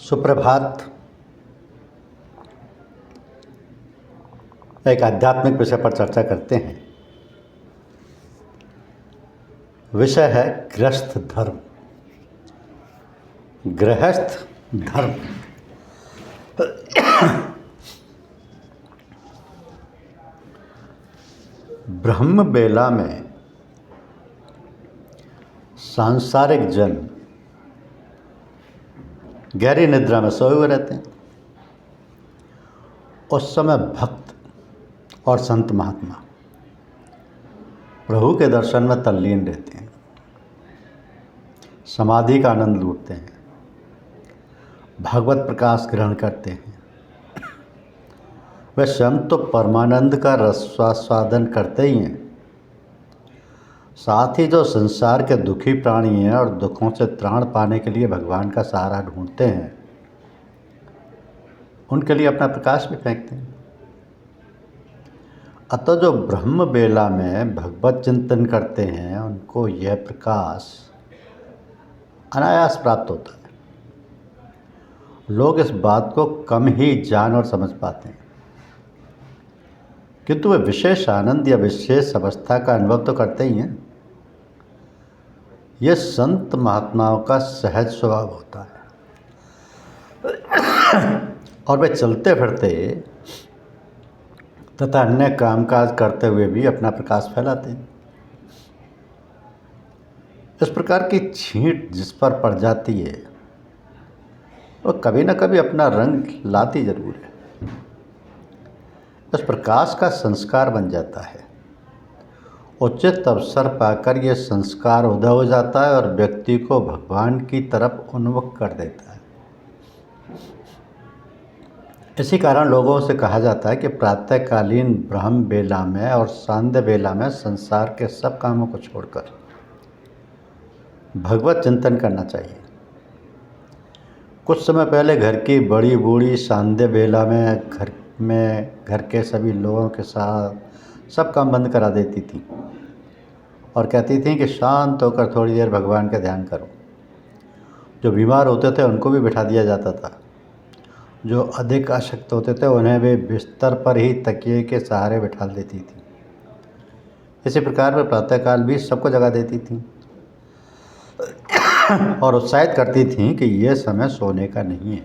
सुप्रभात। एक आध्यात्मिक विषय पर चर्चा करते हैं। विषय है गृहस्थ धर्म। गृहस्थ धर्म ब्रह्म बेला में सांसारिक जन गहरी निद्रा में सोए हुए रहते हैं। उस समय भक्त और संत महात्मा प्रभु के दर्शन में तल्लीन रहते हैं, समाधि का आनंद लूटते हैं, भागवत प्रकाश ग्रहण करते हैं। वे स्वयं तो परमानंद का रसास्वादन करते ही हैं, साथ ही जो संसार के दुखी प्राणी हैं और दुखों से त्राण पाने के लिए भगवान का सहारा ढूंढते हैं, उनके लिए अपना प्रकाश भी फेंकते हैं। अतः जो ब्रह्म बेला में भगवत चिंतन करते हैं, उनको यह प्रकाश अनायास प्राप्त होता है। लोग इस बात को कम ही जान और समझ पाते हैं, किंतु वे विशेष आनंद या विशेष अवस्था का अनुभव तो करते ही हैं। यह संत महात्माओं का सहज स्वभाव होता है और वे चलते फिरते तथा अन्य कामकाज करते हुए भी अपना प्रकाश फैलाते हैं। इस प्रकार की छींट जिस पर पड़ जाती है, वह कभी न कभी अपना रंग लाती जरूर है। इस प्रकाश का संस्कार बन जाता है। उचित अवसर पाकर यह संस्कार उदय हो जाता है और व्यक्ति को भगवान की तरफ उन्मुख कर देता है। इसी कारण लोगों से कहा जाता है कि प्रातःकालीन ब्रह्म बेला में और सांध्य बेला में संसार के सब कामों को छोड़कर भगवत चिंतन करना चाहिए। कुछ समय पहले घर की बड़ी बूढ़ी सांध्य बेला में घर के सभी लोगों के साथ सब काम बंद करा देती थी और कहती थी कि शांत होकर थोड़ी देर भगवान का ध्यान करो। जो बीमार होते थे उनको भी बिठा दिया जाता था। जो अधिक अशक्त होते थे उन्हें भी बिस्तर पर ही तकिए के सहारे बिठा देती थी। इसी प्रकार वे प्रातःकाल भी सबको जगा देती थी और उत्साहित करती थीं कि यह समय सोने का नहीं है,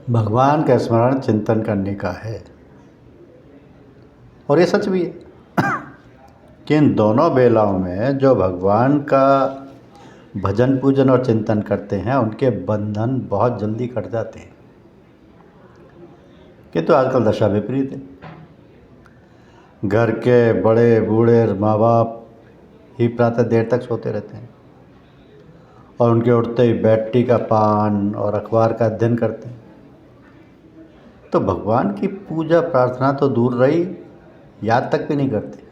भगवान का स्मरण चिंतन करने का है। और ये सच भी है कि इन दोनों बेलाओं में जो भगवान का भजन पूजन और चिंतन करते हैं, उनके बंधन बहुत जल्दी कट जाते हैं। किंतु आजकल दशा विपरीत है। घर के बड़े बूढ़े माँ बाप ही प्रातः देर तक सोते रहते हैं और उनके उठते ही बैटरी का पान और अखबार का अध्ययन करते हैं। तो भगवान की पूजा प्रार्थना तो दूर रही, याद तक भी नहीं करते।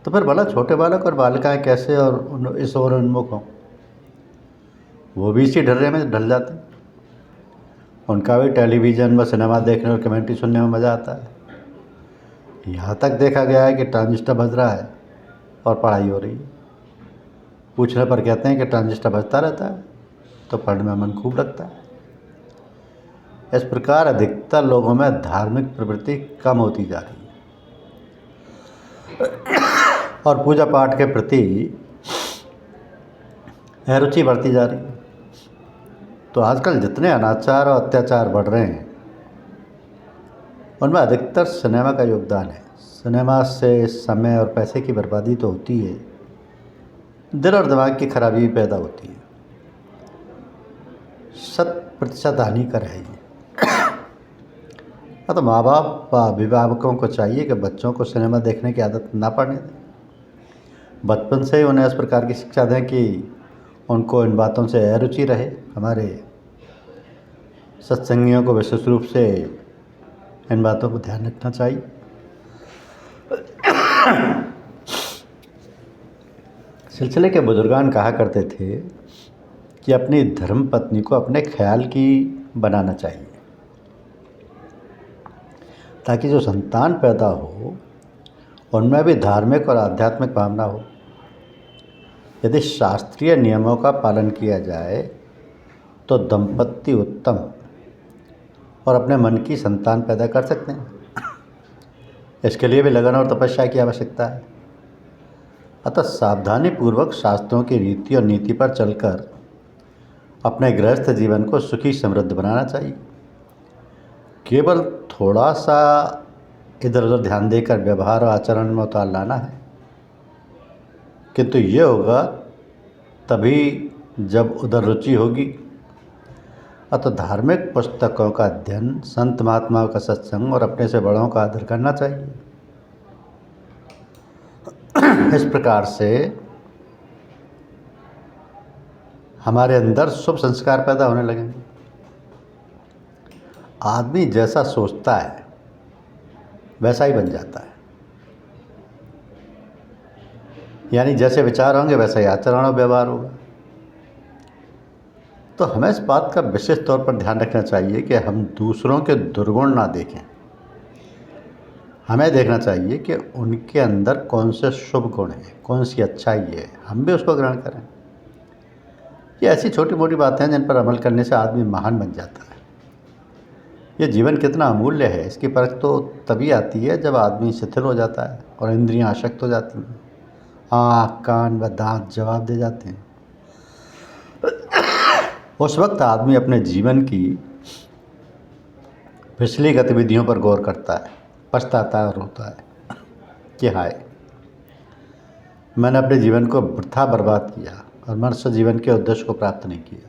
तो फिर भला छोटे बालक और बालिकाएं कैसे और इस ओर उन्मुख हों? वो भी इसी ढर्रे में ढल जाते हैं। उनका भी टेलीविज़न व सिनेमा देखने और कमेंट्री सुनने में मज़ा आता है। यहाँ तक देखा गया है कि ट्रांजिस्टर बज रहा है और पढ़ाई हो रही है। पूछने पर कहते हैं कि ट्रांजिस्टर बजता रहता है तो पढ़ने में मन खूब लगता है। इस प्रकार अधिकतर लोगों में धार्मिक प्रवृत्ति कम होती जा रही है और पूजा पाठ के प्रति अरुचि बढ़ती जा रही है। तो आजकल जितने अनाचार और अत्याचार बढ़ रहे हैं, उनमें अधिकतर सिनेमा का योगदान है। सिनेमा से समय और पैसे की बर्बादी तो होती है, दिल और दिमाग की खराबी भी पैदा होती है। 100% हानिकर है ये। तो माँ बाप अभिभावकों को चाहिए कि बच्चों को सिनेमा देखने की आदत ना पड़ने दें। बचपन से ही उन्हें इस प्रकार की शिक्षा दें कि उनको इन बातों से अरुचि रहे। हमारे सत्संगियों को विशेष रूप से इन बातों को ध्यान रखना चाहिए। सिलसिले के बुजुर्गान कहा करते थे कि अपनी धर्म पत्नी को अपने ख्याल की बनाना चाहिए, ताकि जो संतान पैदा हो उनमें भी धार्मिक और आध्यात्मिक भावना हो। यदि शास्त्रीय नियमों का पालन किया जाए तो दंपत्ति उत्तम और अपने मन की संतान पैदा कर सकते हैं। इसके लिए भी लगन और तपस्या की आवश्यकता है। अतः सावधानी पूर्वक शास्त्रों की रीति और नीति पर चलकर अपने गृहस्थ जीवन को सुखी समृद्ध बनाना चाहिए। केवल थोड़ा सा इधर उधर ध्यान देकर व्यवहार और आचरण में उतार लाना है, किंतु ये होगा तभी जब उधर रुचि होगी। अतः धार्मिक पुस्तकों का अध्ययन, संत महात्माओं का सत्संग और अपने से बड़ों का आदर करना चाहिए। इस प्रकार से हमारे अंदर शुभ संस्कार पैदा होने लगेंगे। आदमी जैसा सोचता है वैसा ही बन जाता है, यानी जैसे विचार होंगे वैसा ही आचरण और व्यवहार होगा। तो हमें इस बात का विशेष तौर पर ध्यान रखना चाहिए कि हम दूसरों के दुर्गुण ना देखें। हमें देखना चाहिए कि उनके अंदर कौन से शुभ गुण हैं, कौन सी अच्छाई है, हम भी उसको ग्रहण करें। ये ऐसी छोटी मोटी बातें हैं जिन पर अमल करने से आदमी महान बन जाता है। ये जीवन कितना अमूल्य है, इसकी परख तो तभी आती है जब आदमी शिथिल हो जाता है और इंद्रियां अशक्त हो जाती हैं, आँख कान व दांत जवाब दे जाते हैं। उस वक्त आदमी अपने जीवन की पिछली गतिविधियों पर गौर करता है, पछताता है और रोता है कि हाय, मैंने अपने जीवन को वृथा बर्बाद किया और मनुष्य जीवन के उद्देश्य को प्राप्त नहीं किया।